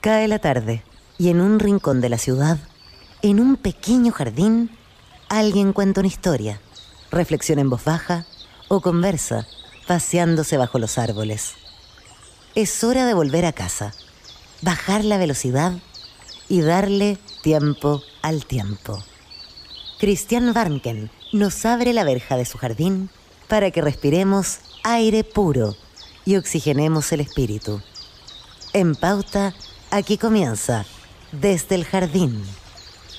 Cae la tarde y en un rincón de la ciudad, en un pequeño jardín, alguien cuenta una historia, reflexiona en voz baja o conversa, paseándose bajo los árboles. Es hora de volver a casa, bajar la velocidad y darle tiempo al tiempo. Christian Warnken nos abre la verja de su jardín para que respiremos aire puro y oxigenemos el espíritu. En Pauta, aquí comienza Desde el Jardín.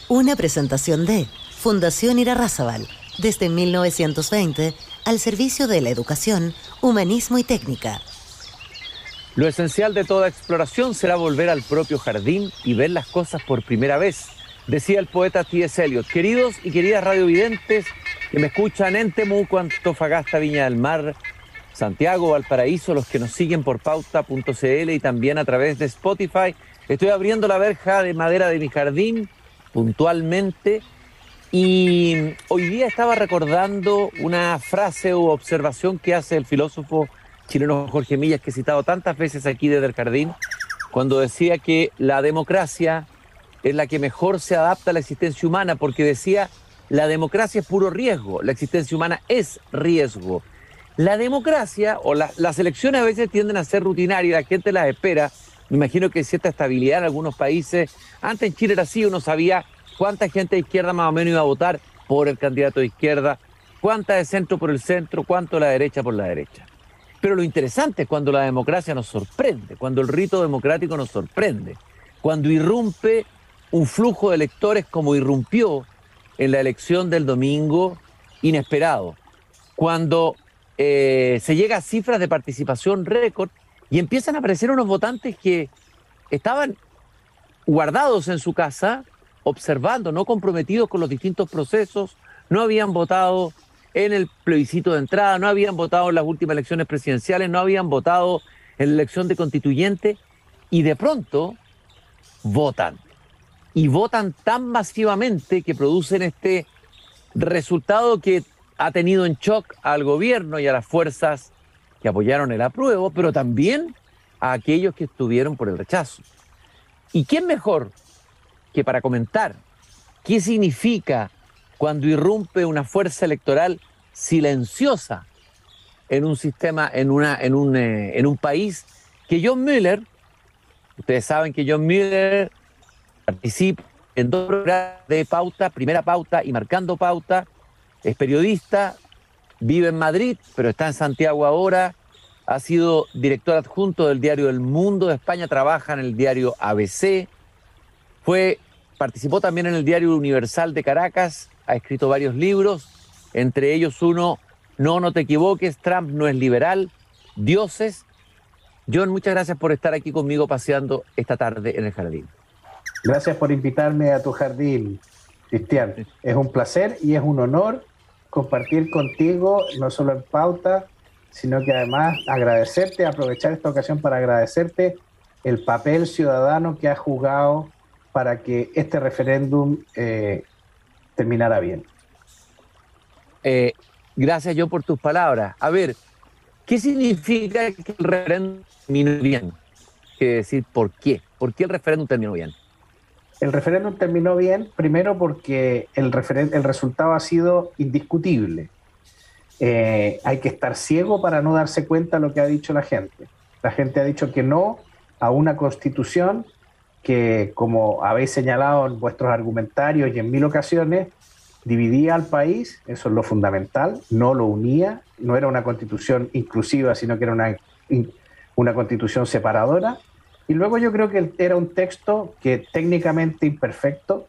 Una presentación de Fundación Irarrázaval, desde 1920, al servicio de la educación, humanismo y técnica. Lo esencial de toda exploración será volver al propio jardín y ver las cosas por primera vez, decía el poeta T.S. Eliot. Queridos y queridas radiovidentes que me escuchan en Temuco, Antofagasta, Viña del Mar, Santiago, Valparaíso, los que nos siguen por pauta.cl y también a través de Spotify. Estoy abriendo la verja de madera de mi jardín puntualmente y hoy día estaba recordando una frase o observación que hace el filósofo chileno Jorge Millas, que he citado tantas veces aquí desde el jardín, cuando decía que la democracia es la que mejor se adapta a la existencia humana, porque decía, la democracia es puro riesgo, la existencia humana es riesgo. La democracia o las elecciones a veces tienden a ser rutinarias, la gente las espera. Me imagino que hay cierta estabilidad en algunos países. Antes en Chile era así, uno sabía cuánta gente de izquierda más o menos iba a votar por el candidato de izquierda, cuánta de centro por el centro, cuánto de la derecha por la derecha. Pero lo interesante es cuando la democracia nos sorprende, cuando el rito democrático nos sorprende, cuando irrumpe un flujo de electores como irrumpió en la elección del domingo, inesperado, cuando se llega a cifras de participación récord y empiezan a aparecer unos votantes que estaban guardados en su casa, observando, no comprometidos con los distintos procesos, no habían votado en el plebiscito de entrada, no habían votado en las últimas elecciones presidenciales, no habían votado en la elección de constituyente y de pronto votan. Y votan tan masivamente que producen este resultado que ha tenido en shock al gobierno y a las fuerzas que apoyaron el apruebo, pero también a aquellos que estuvieron por el rechazo. ¿Y quién mejor que para comentar qué significa cuando irrumpe una fuerza electoral silenciosa en un sistema, en un país, que John Mueller? Ustedes saben que John Mueller participa en 2 programas de Pauta, Primera Pauta y Marcando Pauta. Es periodista, vive en Madrid, pero está en Santiago ahora. Ha sido director adjunto del diario El Mundo de España, trabaja en el diario ABC. Participó también en el diario Universal de Caracas, ha escrito varios libros, entre ellos uno, No te equivoques, Trump no es liberal, Dioses. John, muchas gracias por estar aquí conmigo paseando esta tarde en el jardín. Gracias por invitarme a tu jardín, Cristian. Es un placer y es un honor compartir contigo, no solo en Pauta, sino que además aprovechar esta ocasión para agradecerte el papel ciudadano que has jugado para que este referéndum terminara bien. Gracias, yo, por tus palabras. A ver, ¿qué significa que el referéndum terminó bien? ¿Qué decir por qué? ¿Por qué el referéndum terminó bien? El referéndum terminó bien, primero porque el resultado ha sido indiscutible. Hay que estar ciego para no darse cuenta de lo que ha dicho la gente. La gente ha dicho que no a una constitución que, como habéis señalado en vuestros argumentarios y en 1000 ocasiones, dividía al país, eso es lo fundamental, no lo unía, no era una constitución inclusiva, sino que era una constitución separadora. Y luego yo creo que era un texto que técnicamente imperfecto,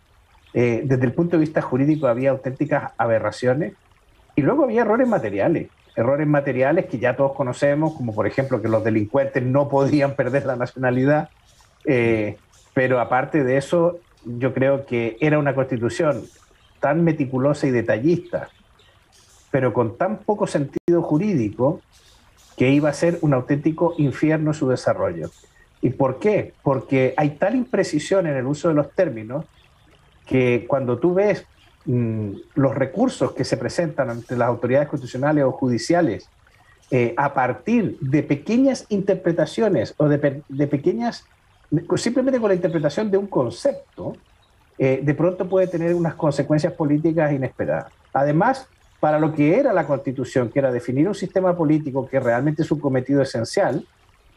desde el punto de vista jurídico había auténticas aberraciones, y luego había errores materiales que ya todos conocemos, como por ejemplo que los delincuentes no podían perder la nacionalidad, pero aparte de eso, yo creo que era una constitución tan meticulosa y detallista, pero con tan poco sentido jurídico, que iba a ser un auténtico infierno su desarrollo. ¿Y por qué? Porque hay tal imprecisión en el uso de los términos que cuando tú ves los recursos que se presentan ante las autoridades constitucionales o judiciales a partir de pequeñas interpretaciones o de pequeñas simplemente con la interpretación de un concepto, de pronto puede tener unas consecuencias políticas inesperadas. Además, para lo que era la Constitución, que era definir un sistema político que realmente es un cometido esencial,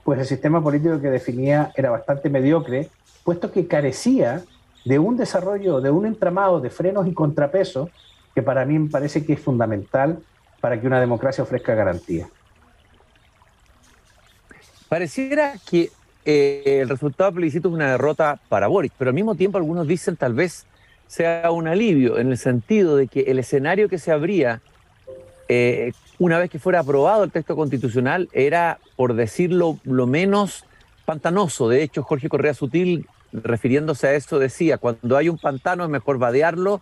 pues el sistema político que definía era bastante mediocre, puesto que carecía de un desarrollo, de un entramado de frenos y contrapesos que para mí me parece que es fundamental para que una democracia ofrezca garantías. Pareciera que el resultado del plebiscito es una derrota para Boric, pero al mismo tiempo algunos dicen tal vez sea un alivio, en el sentido de que el escenario que se abría una vez que fuera aprobado el texto constitucional era, por decirlo, lo menos pantanoso. De hecho, Jorge Correa Sutil, refiriéndose a eso, decía, cuando hay un pantano es mejor vadearlo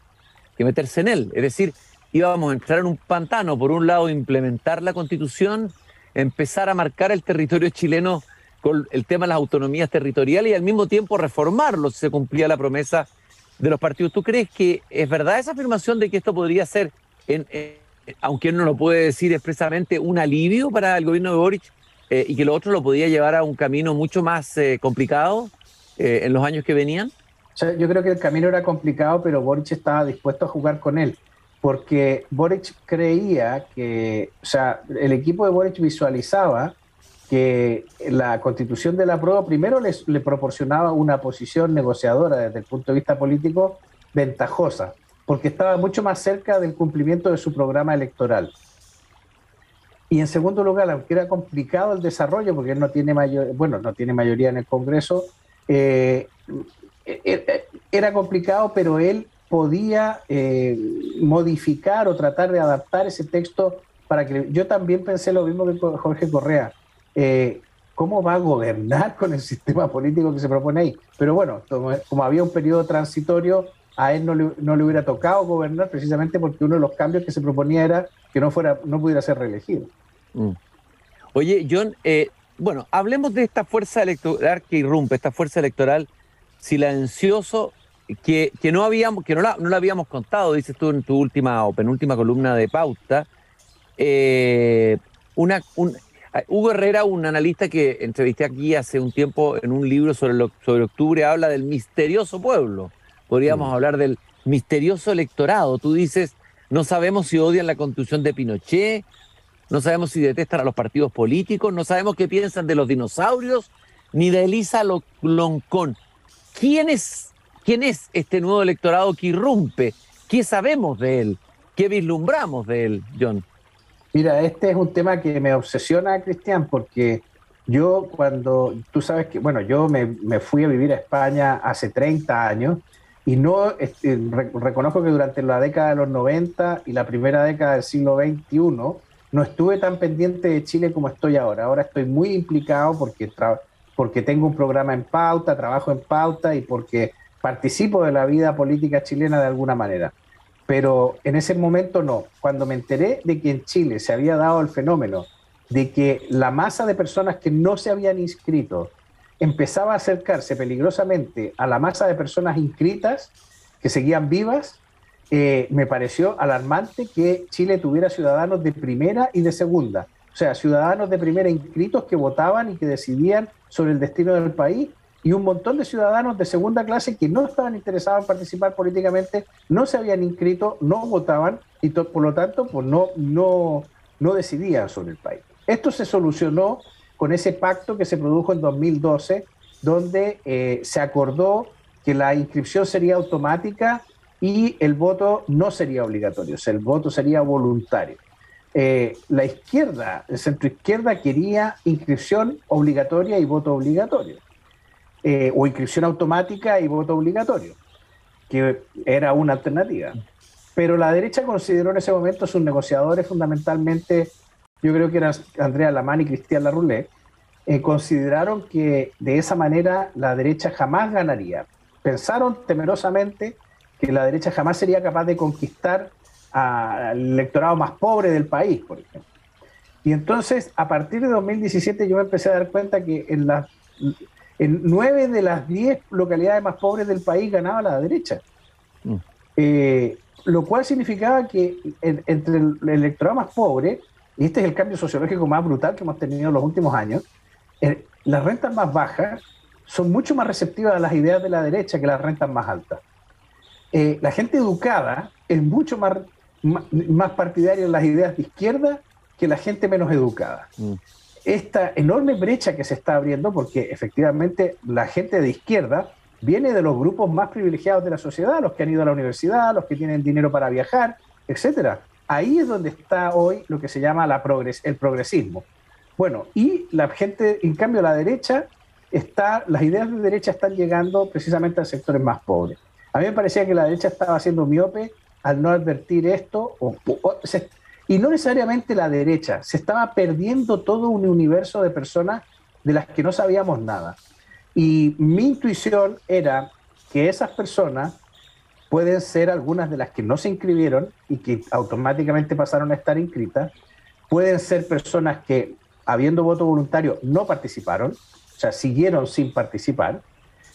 que meterse en él. Es decir, íbamos a entrar en un pantano, por un lado, implementar la Constitución, empezar a marcar el territorio chileno con el tema de las autonomías territoriales y al mismo tiempo reformarlo si se cumplía la promesa de los partidos. ¿Tú crees que es verdad esa afirmación de que esto podría ser, aunque él no lo puede decir expresamente, un alivio para el gobierno de Boric y que lo otro lo podía llevar a un camino mucho más complicado en los años que venían? O sea, yo creo que el camino era complicado, pero Boric estaba dispuesto a jugar con él, porque Boric creía que, o sea, el equipo de Boric visualizaba que la constitución de la prueba primero le proporcionaba una posición negociadora desde el punto de vista político ventajosa, porque estaba mucho más cerca del cumplimiento de su programa electoral. Y en segundo lugar, aunque era complicado el desarrollo, porque él no tiene mayoría en el Congreso, era complicado, pero él podía modificar o tratar de adaptar ese texto para que... Yo también pensé lo mismo que Jorge Correa. ¿Cómo va a gobernar con el sistema político que se propone ahí? Pero bueno, como había un periodo transitorio, a él no le hubiera tocado gobernar, precisamente porque uno de los cambios que se proponía era que no pudiera ser reelegido. Oye, John, bueno, hablemos de esta fuerza electoral que irrumpe, esta fuerza electoral silencioso que no la habíamos contado, dices tú en tu última o penúltima columna de Pauta. Hugo Herrera, un analista que entrevisté aquí hace un tiempo en un libro sobre octubre, habla del misterioso pueblo. Podríamos hablar del misterioso electorado. Tú dices, no sabemos si odian la constitución de Pinochet, no sabemos si detestan a los partidos políticos, no sabemos qué piensan de los dinosaurios, ni de Elisa Loncón. ¿Quién es este nuevo electorado que irrumpe? ¿Qué sabemos de él? ¿Qué vislumbramos de él, John? Mira, este es un tema que me obsesiona, Cristian, porque tú sabes que, bueno, yo me fui a vivir a España hace 30 años y reconozco que durante la década de los 90 y la primera década del siglo XXI no estuve tan pendiente de Chile como estoy ahora. Ahora estoy muy implicado porque tengo un programa en Pauta, trabajo en Pauta y porque participo de la vida política chilena de alguna manera. Pero en ese momento no. Cuando me enteré de que en Chile se había dado el fenómeno de que la masa de personas que no se habían inscrito empezaba a acercarse peligrosamente a la masa de personas inscritas que seguían vivas, me pareció alarmante que Chile tuviera ciudadanos de primera y de segunda. O sea, ciudadanos de primera inscritos que votaban y que decidían sobre el destino del país, y un montón de ciudadanos de segunda clase que no estaban interesados en participar políticamente, no se habían inscrito, no votaban y por lo tanto pues no decidían sobre el país. Esto se solucionó con ese pacto que se produjo en 2012, donde se acordó que la inscripción sería automática y el voto no sería obligatorio, o sea, el voto sería voluntario. La izquierda, el centroizquierda, quería inscripción obligatoria y voto obligatorio. O inscripción automática y voto obligatorio, que era una alternativa. Pero la derecha consideró en ese momento, sus negociadores fundamentalmente, yo creo que eran Andrea Lamán y Cristian Larroulet, consideraron que de esa manera la derecha jamás ganaría. Pensaron temerosamente que la derecha jamás sería capaz de conquistar al electorado más pobre del país, por ejemplo. Y entonces, a partir de 2017, yo me empecé a dar cuenta que en 9 de las 10 localidades más pobres del país ganaba la derecha. Lo cual significaba que entre el electorado más pobre, y este es el cambio sociológico más brutal que hemos tenido en los últimos años, las rentas más bajas son mucho más receptivas a las ideas de la derecha que las rentas más altas. La gente educada es mucho más partidaria de las ideas de izquierda que la gente menos educada. Esta enorme brecha que se está abriendo, porque efectivamente la gente de izquierda viene de los grupos más privilegiados de la sociedad, los que han ido a la universidad, los que tienen dinero para viajar, etcétera. Ahí es donde está hoy lo que se llama el progresismo. Bueno, y la gente, en cambio, la derecha las ideas de derecha están llegando precisamente a sectores más pobres. A mí me parecía que la derecha estaba siendo miope al no advertir esto, y no necesariamente la derecha, se estaba perdiendo todo un universo de personas de las que no sabíamos nada. Y mi intuición era que esas personas pueden ser algunas de las que no se inscribieron y que automáticamente pasaron a estar inscritas, pueden ser personas que, habiendo voto voluntario, no participaron, o sea, siguieron sin participar,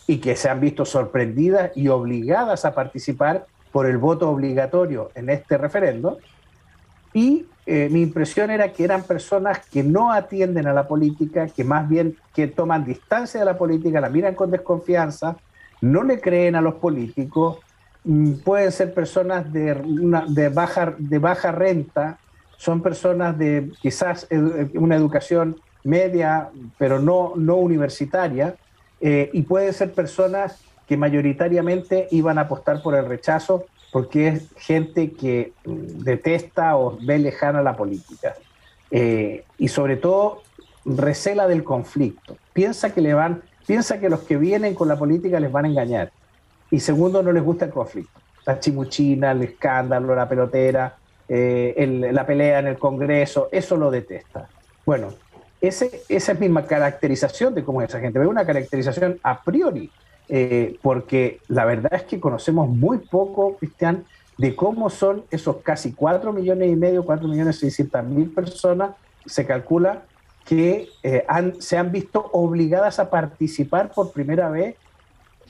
y que se han visto sorprendidas y obligadas a participar por el voto obligatorio en este referendo. Y mi impresión era que eran personas que no atienden a la política, que más bien que toman distancia de la política, la miran con desconfianza, no le creen a los políticos, pueden ser personas de baja renta, son personas de quizás una educación media, pero no universitaria, y pueden ser personas que mayoritariamente iban a apostar por el rechazo porque es gente que detesta o ve lejana la política. Y sobre todo recela del conflicto. Piensa que los que vienen con la política les van a engañar. Y segundo, no les gusta el conflicto. La chimuchina, el escándalo, la pelotera, la pelea en el Congreso, eso lo detesta. Bueno, esa es mi caracterización de cómo es esa gente. Veo una caracterización a priori, porque la verdad es que conocemos muy poco, Cristian, de cómo son esos casi 4,5 millones, 4.600.000 personas, se calcula que se han visto obligadas a participar por primera vez,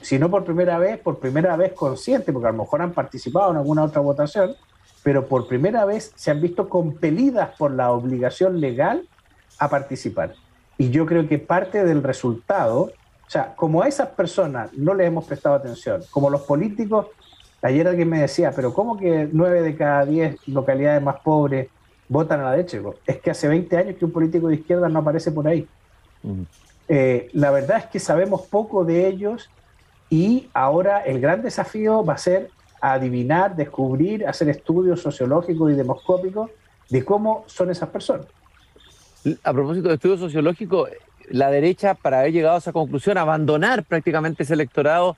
si no por primera vez consciente, porque a lo mejor han participado en alguna otra votación, pero por primera vez se han visto compelidas por la obligación legal a participar. Y yo creo que parte del resultado, o sea, como a esas personas no les hemos prestado atención, como los políticos, ayer alguien me decía, pero ¿cómo que 9 de cada 10 localidades más pobres votan a la derecha? Es que hace 20 años que un político de izquierda no aparece por ahí. La verdad es que sabemos poco de ellos y ahora el gran desafío va a ser adivinar, descubrir, hacer estudios sociológicos y demoscópicos de cómo son esas personas. A propósito de estudios sociológicos, la derecha, para haber llegado a esa conclusión, abandonar prácticamente ese electorado,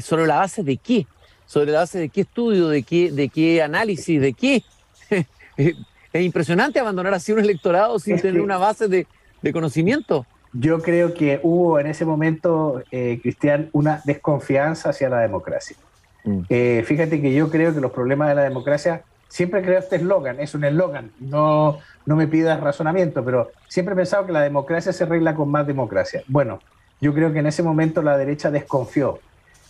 ¿sobre la base de qué? ¿Sobre la base de qué estudio, de qué análisis, de qué? Es impresionante abandonar así un electorado sin tener una base de conocimiento. Yo creo que hubo en ese momento, Cristian, una desconfianza hacia la democracia. Fíjate que yo creo que los problemas de la democracia, siempre creo este eslogan, es un eslogan, no me pidas razonamiento, pero siempre he pensado que la democracia se arregla con más democracia. Bueno, yo creo que en ese momento la derecha desconfió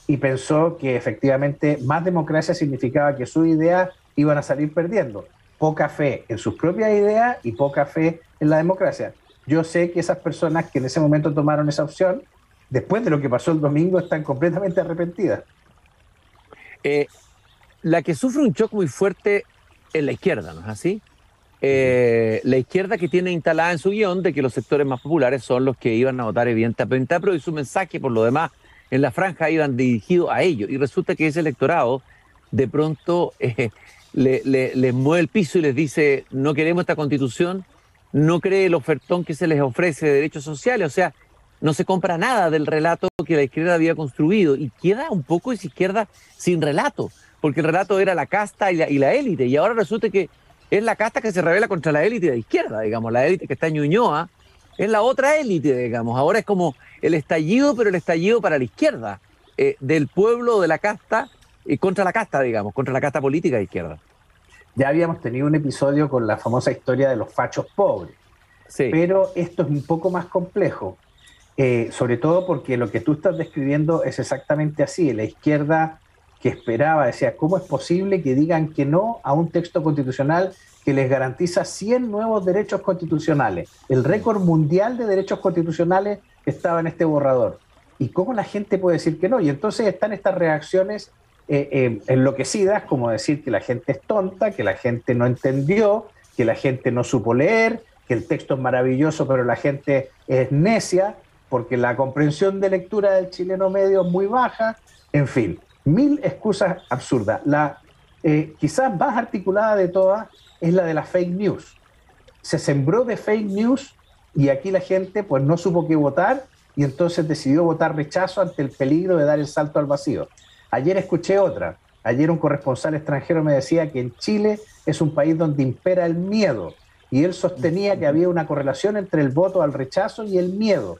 y pensó que efectivamente más democracia significaba que sus ideas iban a salir perdiendo. Poca fe en sus propias ideas y poca fe en la democracia. Yo sé que esas personas que en ese momento tomaron esa opción, después de lo que pasó el domingo, están completamente arrepentidas. La que sufre un shock muy fuerte es la izquierda, ¿no es así? La izquierda que tiene instalada en su guión de que los sectores más populares son los que iban a votar evidentemente, pero y su mensaje por lo demás en la franja iban dirigidos a ellos. Y resulta que ese electorado de pronto les mueve el piso y les dice no queremos esta constitución, no cree el ofertón que se les ofrece de derechos sociales, o sea, no se compra nada del relato que la izquierda había construido y queda un poco esa izquierda sin relato, porque el relato era la casta y la élite, y ahora resulta que es la casta que se revela contra la élite de izquierda, digamos, la élite que está en Ñuñoa, es la otra élite, digamos, ahora es como el estallido, pero el estallido para la izquierda, del pueblo, de la casta, contra la casta, digamos, contra la casta política de izquierda. Ya habíamos tenido un episodio con la famosa historia de los fachos pobres, sí. Pero esto es un poco más complejo, sobre todo porque lo que tú estás describiendo es exactamente así. La izquierda que esperaba, decía, ¿cómo es posible que digan que no a un texto constitucional que les garantiza 100 nuevos derechos constitucionales? El récord mundial de derechos constitucionales estaba en este borrador. ¿Y cómo la gente puede decir que no? Y entonces están estas reacciones enloquecidas, como decir que la gente es tonta, que la gente no entendió, que la gente no supo leer, que el texto es maravilloso, pero la gente es necia, porque la comprensión de lectura del chileno medio es muy baja, en fin, mil excusas absurdas. La quizás más articulada de todas es la de las fake news. Se sembró de fake news y aquí la gente pues no supo qué votar y entonces decidió votar rechazo ante el peligro de dar el salto al vacío. Ayer escuché otra. Ayer un corresponsal extranjero me decía que en Chile es un país donde impera el miedo y él sostenía que había una correlación entre el voto al rechazo y el miedo.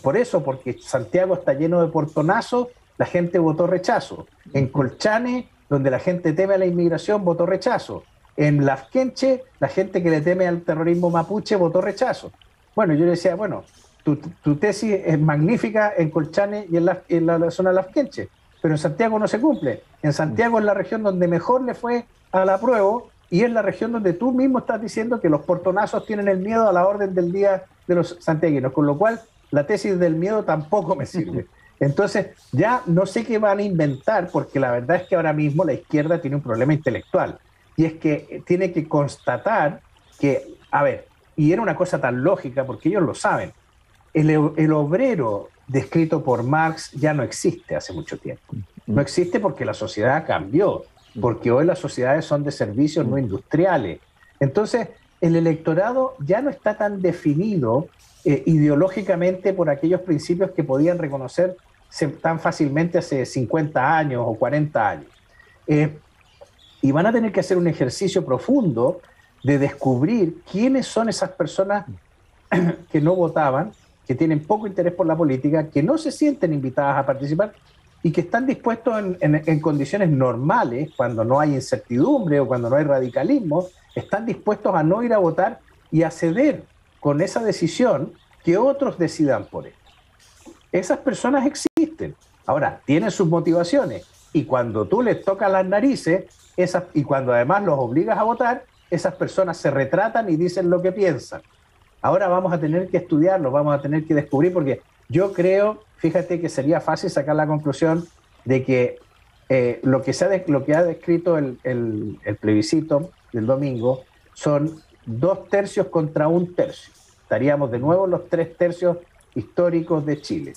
Por eso, porque Santiago está lleno de portonazos, la gente votó rechazo. En Colchane, donde la gente teme a la inmigración, votó rechazo. En Lafkenche, la gente que le teme al terrorismo mapuche votó rechazo. Bueno, yo le decía, bueno, tu tesis es magnífica en Colchane y en la zona de Lafkenche, pero en Santiago no se cumple. En Santiago es la región donde mejor le fue al apruebo y es la región donde tú mismo estás diciendo que los portonazos tienen el miedo a la orden del día de los santiaguinos, con lo cual la tesis del miedo tampoco me sirve. Entonces, ya no sé qué van a inventar, porque la verdad es que ahora mismo la izquierda tiene un problema intelectual, y es que tiene que constatar que, a ver, y era una cosa tan lógica, porque ellos lo saben, el obrero descrito por Marx ya no existe hace mucho tiempo. No existe porque la sociedad cambió, porque hoy las sociedades son de servicios no industriales. Entonces, el electorado ya no está tan definido ideológicamente por aquellos principios que podían reconocer tan fácilmente hace 50 años o 40 años. Y van a tener que hacer un ejercicio profundo de descubrir quiénes son esas personas que no votaban, que tienen poco interés por la política, que no se sienten invitadas a participar y que están dispuestos en condiciones normales, cuando no hay incertidumbre o cuando no hay radicalismo, están dispuestos a no ir a votar y a ceder con esa decisión que otros decidan por él. Esas personas existen. Ahora, tienen sus motivaciones y cuando tú les tocas las narices y cuando además los obligas a votar, esas personas se retratan y dicen lo que piensan. Ahora vamos a tener que estudiarlo, vamos a tener que descubrir, porque yo creo, fíjate que sería fácil sacar la conclusión de que lo que ha descrito el plebiscito del domingo son 2/3 contra 1/3. Estaríamos de nuevo en los 3/3 históricos de Chile.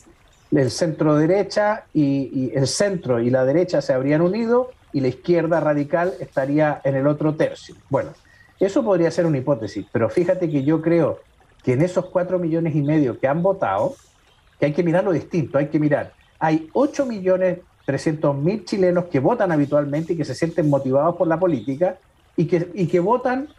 El centro derecha y el centro y la derecha se habrían unido y la izquierda radical estaría en el otro tercio. Bueno, eso podría ser una hipótesis, pero fíjate que yo creo que en esos 4,5 millones que han votado, que hay que mirarlo distinto, hay que mirar, hay 8.300.000 chilenos que votan habitualmente y que se sienten motivados por la política y que votan,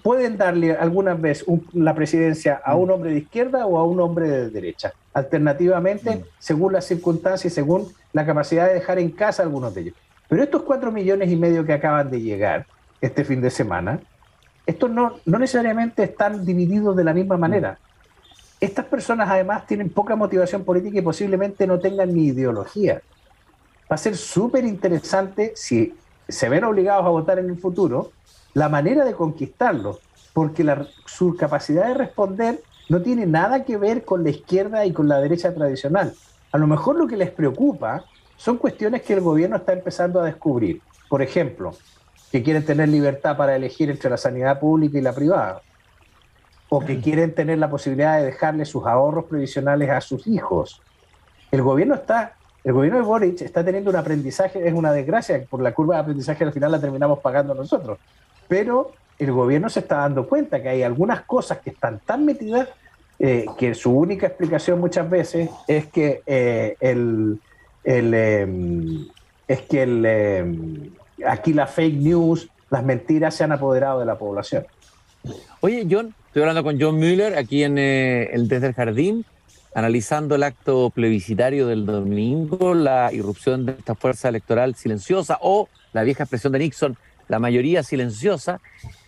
pueden darle algunas veces la presidencia a un hombre de izquierda o a un hombre de derecha, alternativamente, según las circunstancias y según la capacidad de dejar en casa a algunos de ellos. Pero estos 4,5 millones que acaban de llegar este fin de semana, estos no necesariamente están divididos de la misma manera. Estas personas además tienen poca motivación política y posiblemente no tengan ni ideología. Va a ser súper interesante, si se ven obligados a votar en el futuro, la manera de conquistarlos, porque su capacidad de responder no tiene nada que ver con la izquierda y con la derecha tradicional. A lo mejor lo que les preocupa son cuestiones que el gobierno está empezando a descubrir. Por ejemplo, que quieren tener libertad para elegir entre la sanidad pública y la privada, o que quieren tener la posibilidad de dejarle sus ahorros previsionales a sus hijos. El gobierno de Boric está teniendo un aprendizaje, es una desgracia, por la curva de aprendizaje al final la terminamos pagando nosotros, pero el gobierno se está dando cuenta que hay algunas cosas que están tan metidas que su única explicación muchas veces es que aquí la fake news, las mentiras se han apoderado de la población. Oye, John, estoy hablando con John Mueller aquí desde el Jardín, analizando el acto plebiscitario del domingo, la irrupción de esta fuerza electoral silenciosa o la vieja expresión de Nixon, la mayoría silenciosa.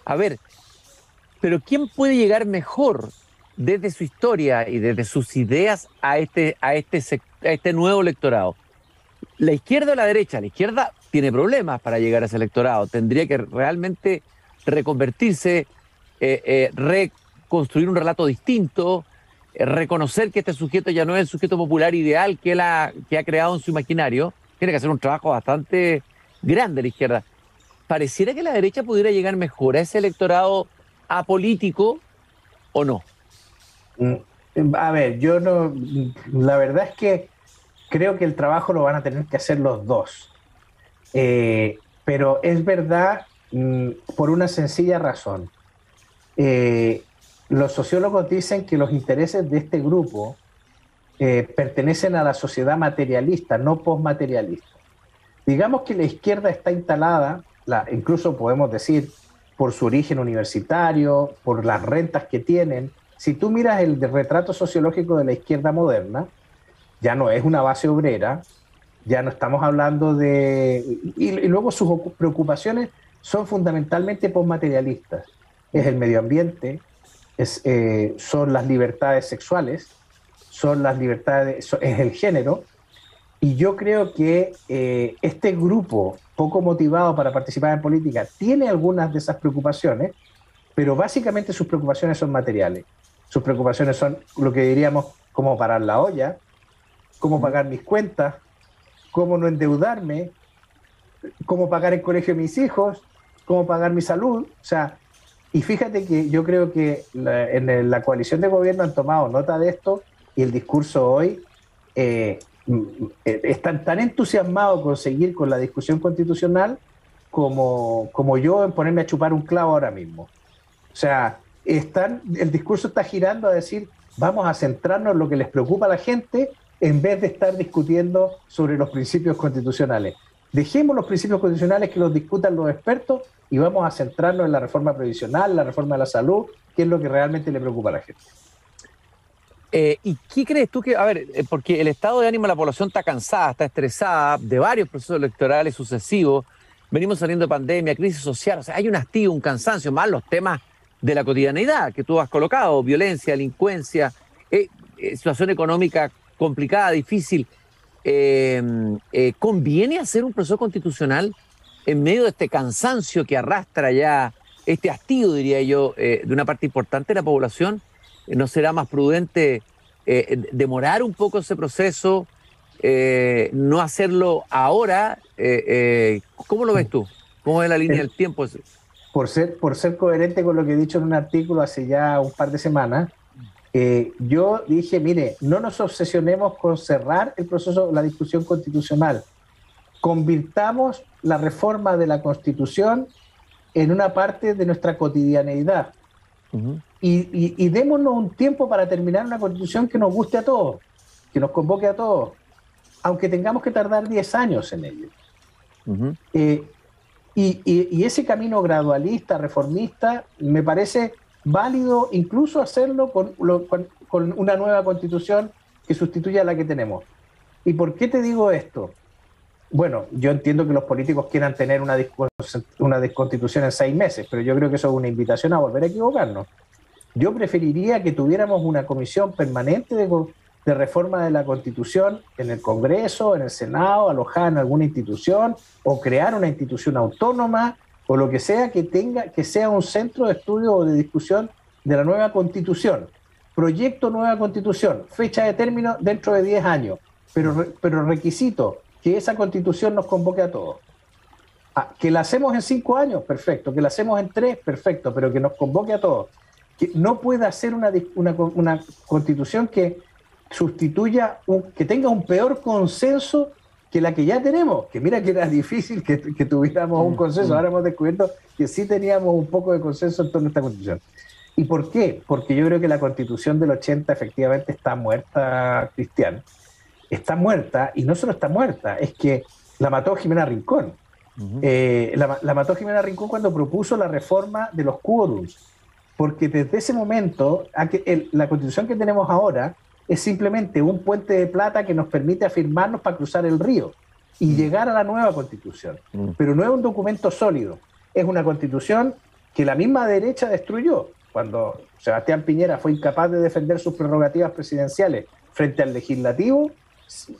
A ver, pero ¿quién puede llegar mejor desde su historia y desde sus ideas a este nuevo electorado? ¿La izquierda o la derecha? La izquierda tiene problemas para llegar a ese electorado. Tendría que realmente reconvertirse, reconstruir un relato distinto, reconocer que este sujeto ya no es el sujeto popular ideal que que ha creado en su imaginario. Tiene que hacer un trabajo bastante grande la izquierda. Pareciera que la derecha pudiera llegar mejor a ese electorado apolítico, ¿o no? A ver, yo no, la verdad es que creo que el trabajo lo van a tener que hacer los dos. Pero es verdad, por una sencilla razón. Los sociólogos dicen que los intereses de este grupo pertenecen a la sociedad materialista, no postmaterialista. Digamos que la izquierda está instalada, incluso podemos decir, por su origen universitario, por las rentas que tienen. Si tú miras el retrato sociológico de la izquierda moderna, ya no es una base obrera, ya no estamos hablando de... Y luego sus preocupaciones son fundamentalmente postmaterialistas. Es el medio ambiente, son las libertades sexuales, son las libertades, es el género. Y yo creo que este grupo, poco motivado para participar en política, tiene algunas de esas preocupaciones, pero básicamente sus preocupaciones son materiales. Sus preocupaciones son lo que diríamos cómo parar la olla, cómo pagar mis cuentas, cómo no endeudarme, cómo pagar el colegio de mis hijos, cómo pagar mi salud. O sea, y fíjate que yo creo que en la coalición de gobierno han tomado nota de esto y el discurso hoy están tan entusiasmados con seguir con la discusión constitucional como yo en ponerme a chupar un clavo ahora mismo. O sea, el discurso está girando a decir, vamos a centrarnos en lo que les preocupa a la gente en vez de estar discutiendo sobre los principios constitucionales. Dejemos los principios constitucionales que los discutan los expertos y vamos a centrarnos en la reforma previsional, la reforma de la salud, que es lo que realmente le preocupa a la gente. ¿Y qué crees tú que, a ver, porque el estado de ánimo de la población está cansada, está estresada de varios procesos electorales sucesivos, venimos saliendo de pandemia, crisis social, o sea, hay un hastío, un cansancio, más los temas de la cotidianeidad que tú has colocado, violencia, delincuencia, situación económica complicada, difícil. ¿Conviene hacer un proceso constitucional en medio de este cansancio que arrastra ya, este hastío, diría yo, de una parte importante de la población? ¿No será más prudente demorar un poco ese proceso, no hacerlo ahora? ¿Cómo lo ves tú? ¿Cómo es la línea del tiempo? Por ser coherente con lo que he dicho en un artículo hace ya un par de semanas, yo dije, mire, no nos obsesionemos con cerrar el proceso, la discusión constitucional. Convirtamos la reforma de la Constitución en una parte de nuestra cotidianeidad. Uh-huh. Y démonos un tiempo para terminar una Constitución que nos guste a todos, que nos convoque a todos, aunque tengamos que tardar 10 años en ello. Uh-huh. Y ese camino gradualista, reformista, me parece válido incluso hacerlo con una nueva Constitución que sustituya a la que tenemos. ¿Y por qué te digo esto? Bueno, yo entiendo que los políticos quieran tener una Constitución en 6 meses, pero yo creo que eso es una invitación a volver a equivocarnos. Yo preferiría que tuviéramos una comisión permanente de reforma de la Constitución en el Congreso, en el Senado, alojada en alguna institución, o crear una institución autónoma, o lo que sea que sea un centro de estudio o de discusión de la nueva Constitución. Proyecto nueva Constitución, fecha de término dentro de 10 años, pero requisito que esa Constitución nos convoque a todos. Que la hacemos en 5 años, perfecto. Que la hacemos en 3, perfecto, pero que nos convoque a todos. Que no pueda ser una Constitución que sustituya, que tenga un peor consenso que la que ya tenemos, que mira que era difícil que tuviéramos un consenso. Ahora hemos descubierto que sí teníamos un poco de consenso en torno a esta Constitución. ¿Y por qué? Porque yo creo que la Constitución del 80 efectivamente está muerta, Cristian. Está muerta, y no solo está muerta, es que la mató Jimena Rincón. Uh-huh. La mató Jimena Rincón cuando propuso la reforma de los quórums, porque desde ese momento la Constitución que tenemos ahora es simplemente un puente de plata que nos permite afirmarnos para cruzar el río y llegar a la nueva Constitución. Pero no es un documento sólido, es una Constitución que la misma derecha destruyó. Cuando Sebastián Piñera fue incapaz de defender sus prerrogativas presidenciales frente al legislativo,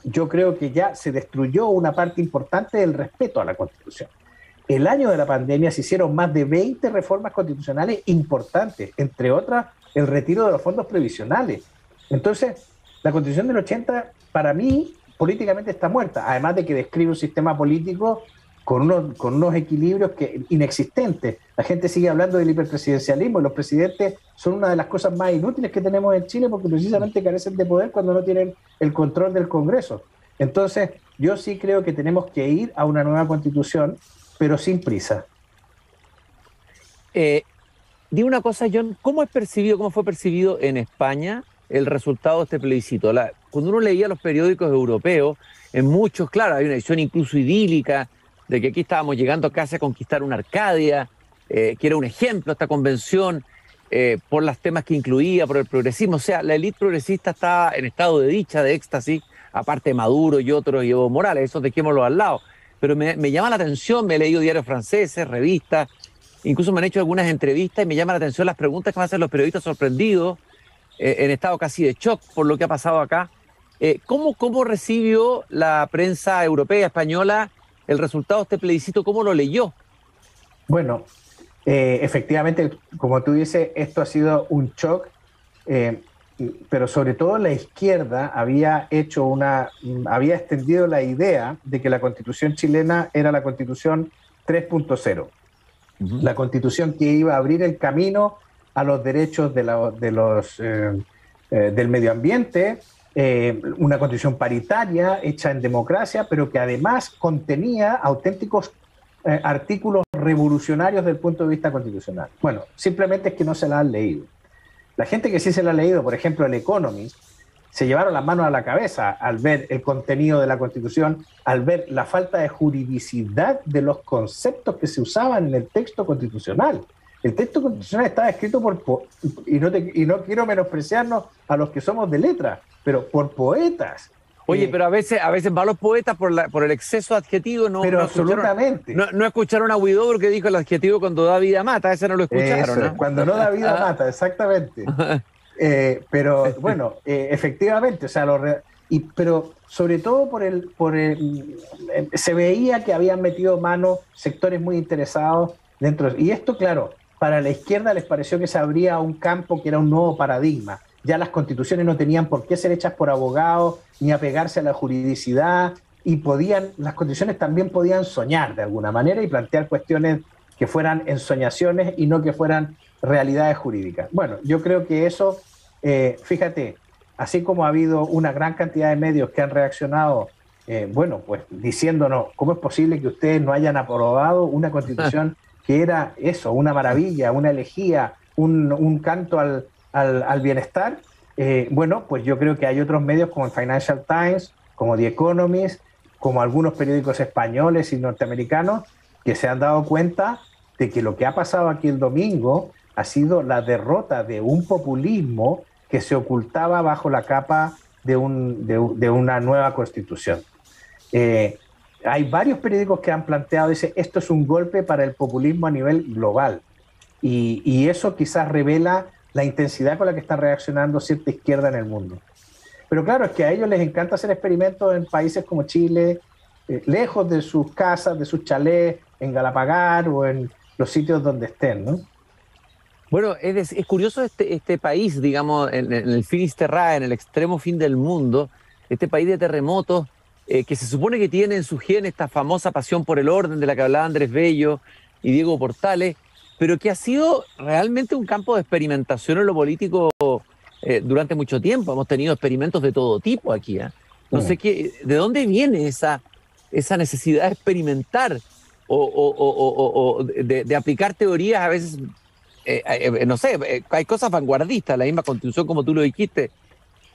yo creo que ya se destruyó una parte importante del respeto a la Constitución. El año de la pandemia se hicieron más de 20 reformas constitucionales importantes, entre otras el retiro de los fondos previsionales. Entonces, la Constitución del 80, para mí, políticamente está muerta, además de que describe un sistema político con unos equilibrios inexistentes. La gente sigue hablando del hiperpresidencialismo y los presidentes son una de las cosas más inútiles que tenemos en Chile porque precisamente carecen de poder cuando no tienen el control del Congreso. Entonces, yo sí creo que tenemos que ir a una nueva Constitución, pero sin prisa. Di una cosa, John, ¿cómo fue percibido en España el resultado de este plebiscito? Cuando uno leía los periódicos europeos, en muchos, claro, hay una visión incluso idílica de que aquí estábamos llegando casi a conquistar una Arcadia, que era un ejemplo esta convención, por los temas que incluía, por el progresismo. O sea, la élite progresista estaba en estado de dicha, de éxtasis, aparte de Maduro y otros, y Evo Morales, eso dejémoslo al lado. Pero me llama la atención, me he leído diarios franceses, revistas, incluso me han hecho algunas entrevistas y me llama la atención las preguntas que me hacen los periodistas sorprendidos, en estado casi de shock por lo que ha pasado acá. ¿Cómo recibió la prensa europea, española, el resultado de este plebiscito? ¿Cómo lo leyó? Bueno, efectivamente, como tú dices, esto ha sido un shock, pero sobre todo la izquierda había extendido la idea de que la Constitución chilena era la Constitución 3.0, la Constitución que iba a abrir el camino a los derechos del medio ambiente, una Constitución paritaria hecha en democracia, pero que además contenía auténticos artículos revolucionarios desde el punto de vista constitucional. Bueno, simplemente es que no se la han leído. La gente que sí se la ha leído, por ejemplo, el Economist, se llevaron las manos a la cabeza al ver el contenido de la Constitución, al ver la falta de juridicidad de los conceptos que se usaban en el texto constitucional. El texto constitucional estaba escrito y no quiero menospreciarnos a los que somos de letra, pero por poetas. Oye, pero a veces van los poetas por el exceso de adjetivos. Pero absolutamente. No escucharon a Huidobro que dijo el adjetivo cuando da vida mata, ese no lo escucharon, ¿no? Cuando no da vida mata, exactamente. Pero bueno, efectivamente, o sea, pero sobre todo se veía que habían metido mano sectores muy interesados dentro. Y esto, claro, para la izquierda les pareció que se abría un campo que era un nuevo paradigma. Ya las constituciones no tenían por qué ser hechas por abogados, ni apegarse a la juridicidad, y las constituciones también podían soñar de alguna manera y plantear cuestiones que fueran ensoñaciones y no que fueran realidades jurídicas. Bueno, yo creo que eso, fíjate, así como ha habido una gran cantidad de medios que han reaccionado, pues diciéndonos, ¿cómo es posible que ustedes no hayan aprobado una constitución que era eso, una maravilla, una elegía, un canto al bienestar? Pues yo creo que hay otros medios como el Financial Times, como The Economist, como algunos periódicos españoles y norteamericanos que se han dado cuenta de que lo que ha pasado aquí el domingo ha sido la derrota de un populismo que se ocultaba bajo la capa de una nueva constitución. Hay varios periódicos que han planteado, esto es un golpe para el populismo a nivel global, y eso quizás revela la intensidad con la que está reaccionando cierta izquierda en el mundo. Pero claro, es que a ellos les encanta hacer experimentos en países como Chile, lejos de sus casas, de sus chalés, en Galapagar o en los sitios donde estén, ¿no? Bueno, es curioso este país, digamos, en el Finisterrae, en el extremo fin del mundo, este país de terremotos, que se supone que tiene en su gen esta famosa pasión por el orden de la que hablaba Andrés Bello y Diego Portales, pero que ha sido realmente un campo de experimentación en lo político durante mucho tiempo. Hemos tenido experimentos de todo tipo aquí. No sé de dónde viene esa necesidad de experimentar o de aplicar teorías a veces, no sé, hay cosas vanguardistas, la misma Constitución como tú lo dijiste,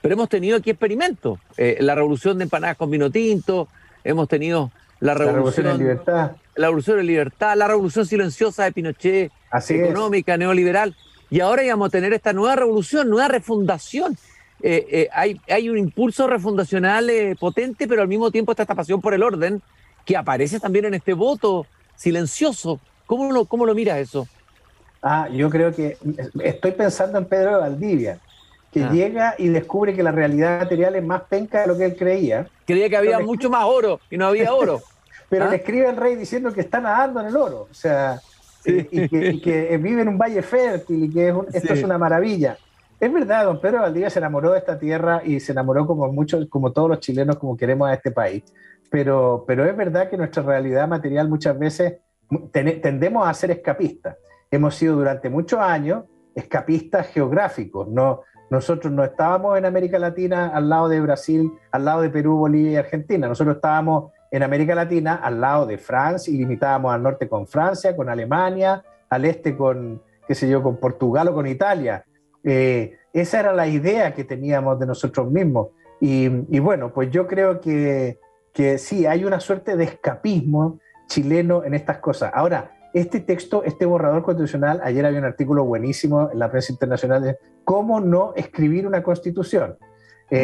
pero hemos tenido aquí experimentos. La revolución de empanadas con vino tinto, hemos tenido la revolución de libertad. La revolución de libertad, la revolución silenciosa de Pinochet, económica, neoliberal, y ahora íbamos a tener esta nueva revolución, nueva refundación. Hay un impulso refundacional potente, pero al mismo tiempo está esta pasión por el orden que aparece también en este voto silencioso. ¿Cómo lo miras eso? Yo creo que estoy pensando en Pedro de Valdivia, que llega y descubre que la realidad material es más penca de lo que él creía. Creía que había mucho más oro y no había oro. Pero le escribe al rey diciendo que está nadando en el oro, o sea, y que vive en un valle fértil y que esto es una maravilla. Es verdad, don Pedro Valdivia se enamoró de esta tierra y se enamoró como muchos, como todos los chilenos, como queremos a este país. Pero es verdad que nuestra realidad material muchas veces tendemos a ser escapistas. Hemos sido durante muchos años escapistas geográficos. No, nosotros no estábamos en América Latina al lado de Brasil, al lado de Perú, Bolivia y Argentina. Nosotros estábamos en América Latina al lado de Francia y limitábamos al norte con Francia, con Alemania, al este con, qué sé yo, con Portugal o con Italia. Esa era la idea que teníamos de nosotros mismos. Y bueno, pues yo creo que sí, hay una suerte de escapismo chileno en estas cosas. Ahora, este texto, este borrador constitucional, ayer había un artículo buenísimo en la prensa internacional de cómo no escribir una constitución. Y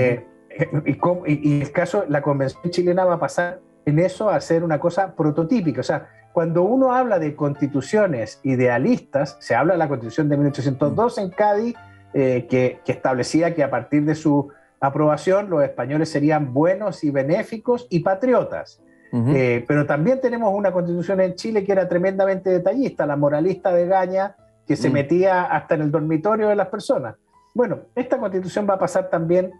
el caso, la convención chilena va a pasar en eso a ser una cosa prototípica. O sea, cuando uno habla de constituciones idealistas, se habla de la constitución de 1802 en Cádiz, que establecía que a partir de su aprobación los españoles serían buenos y benéficos y patriotas. Pero también tenemos una constitución en Chile que era tremendamente detallista, la moralista de Gaña, que se metía hasta en el dormitorio de las personas. Bueno, esta constitución va a pasar también,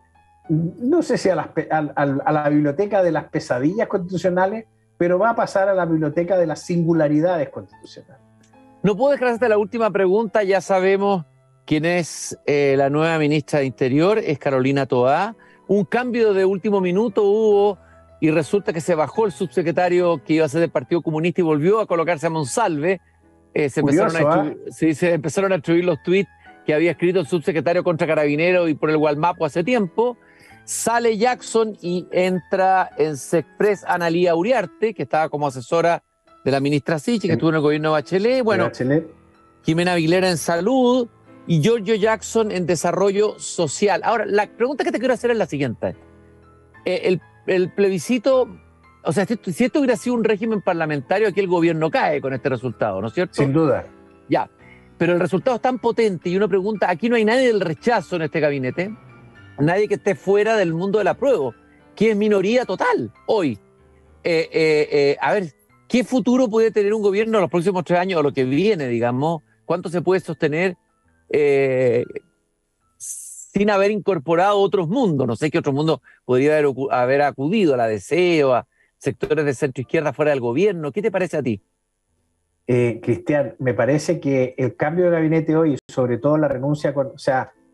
no sé si a la biblioteca de las pesadillas constitucionales, pero va a pasar a la biblioteca de las singularidades constitucionales. No puedo dejar hasta la última pregunta. Ya sabemos quién es la nueva ministra de Interior, es Carolina Toá. Un cambio de último minuto hubo y resulta que se bajó el subsecretario que iba a ser del Partido Comunista y volvió a colocarse a Monsalve. Se empezaron a atribuir los tweets que había escrito el subsecretario contra Carabineros y por el Gualmapo hace tiempo. Sale Jackson y entra en Sexpress Analía Uriarte, que estaba como asesora de la ministra Sichi, que estuvo en el gobierno de Bachelet. Bueno, Jimena Aguilera en Salud y Giorgio Jackson en Desarrollo Social. Ahora, la pregunta que te quiero hacer es la siguiente. El plebiscito, o sea, si esto hubiera sido un régimen parlamentario, aquí el gobierno cae con este resultado, ¿no es cierto? Sin duda. Ya, pero el resultado es tan potente y uno pregunta, aquí no hay nadie del rechazo en este gabinete, nadie que esté fuera del mundo del apruebo, que es minoría total hoy. A ver, ¿qué futuro puede tener un gobierno en los próximos 3 años o lo que viene, digamos? ¿Cuánto se puede sostener sin haber incorporado otros mundos? No sé qué otro mundo podría haber acudido, a la DC o a sectores de centro izquierda fuera del gobierno. ¿Qué te parece a ti? Cristian, me parece que el cambio de gabinete hoy, sobre todo la renuncia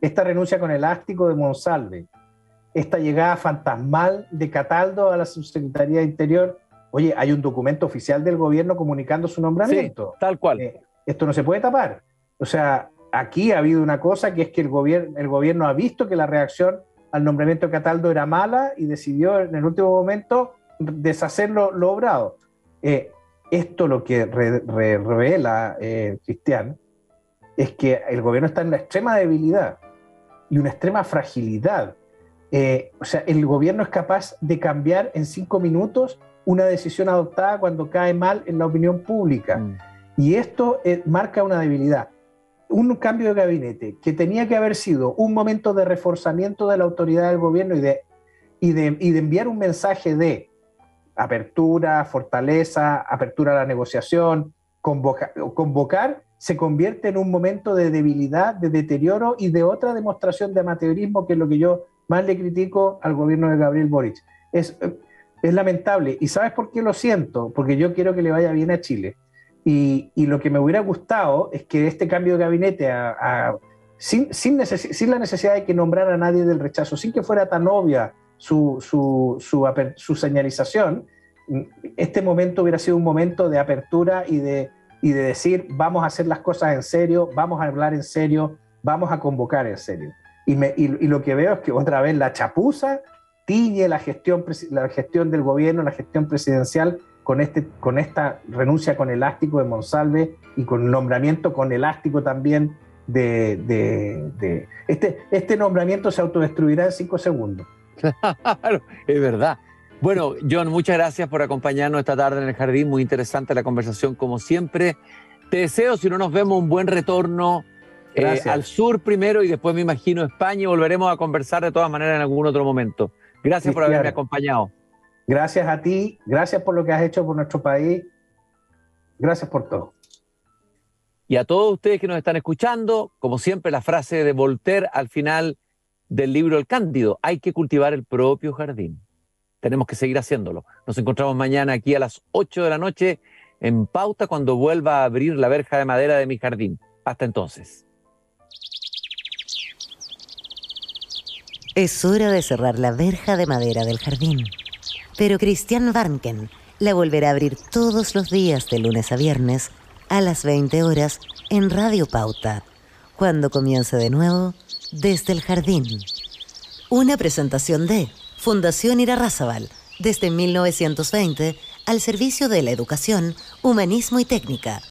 esta renuncia con elástico de Monsalve, esta llegada fantasmal de Cataldo a la Subsecretaría de Interior, oye, hay un documento oficial del gobierno comunicando su nombramiento. Sí, tal cual. Esto no se puede tapar. O sea, aquí ha habido una cosa que es que el gobierno ha visto que la reacción al nombramiento de Cataldo era mala y decidió en el último momento deshacer lo obrado. Esto lo que revela, Cristian, es que el gobierno está en una extrema debilidad y una extrema fragilidad. O sea, el gobierno es capaz de cambiar en 5 minutos una decisión adoptada cuando cae mal en la opinión pública. Y esto marca una debilidad. Un cambio de gabinete que tenía que haber sido un momento de reforzamiento de la autoridad del gobierno y de enviar un mensaje de apertura, fortaleza, apertura a la negociación, convocar, se convierte en un momento de debilidad, de deterioro y de otra demostración de amateurismo, que es lo que yo más le critico al gobierno de Gabriel Boric. Es lamentable. ¿Y sabes por qué lo siento? Porque yo quiero que le vaya bien a Chile. Y lo que me hubiera gustado es que este cambio de gabinete, sin la necesidad de que nombrara a nadie del rechazo, sin que fuera tan obvia su señalización, este momento hubiera sido un momento de apertura y de decir, vamos a hacer las cosas en serio, vamos a hablar en serio, vamos a convocar en serio. Y lo que veo es que otra vez la chapuza tiñe la gestión del gobierno, la gestión presidencial, con esta renuncia con elástico de Monsalve y con el nombramiento con elástico también este nombramiento se autodestruirá en 5 segundos. Claro, es verdad. Bueno, John, muchas gracias por acompañarnos esta tarde en el jardín. Muy interesante la conversación, como siempre. Te deseo, si no nos vemos, un buen retorno al sur primero y después me imagino España, y volveremos a conversar de todas maneras en algún otro momento. Gracias por haberme acompañado. Gracias a ti, gracias por lo que has hecho por nuestro país, gracias por todo. Y a todos ustedes que nos están escuchando, como siempre, la frase de Voltaire al final del libro El Cándido: hay que cultivar el propio jardín. Tenemos que seguir haciéndolo. Nos encontramos mañana aquí a las 8 de la noche en Pauta, cuando vuelva a abrir la verja de madera de mi jardín. Hasta entonces. Es hora de cerrar la verja de madera del jardín. Pero Christian Warnken la volverá a abrir todos los días de lunes a viernes a las 20 horas en Radio Pauta, cuando comience de nuevo Desde el Jardín. Una presentación de Fundación Irarrázaval, desde 1920 al servicio de la educación, humanismo y técnica.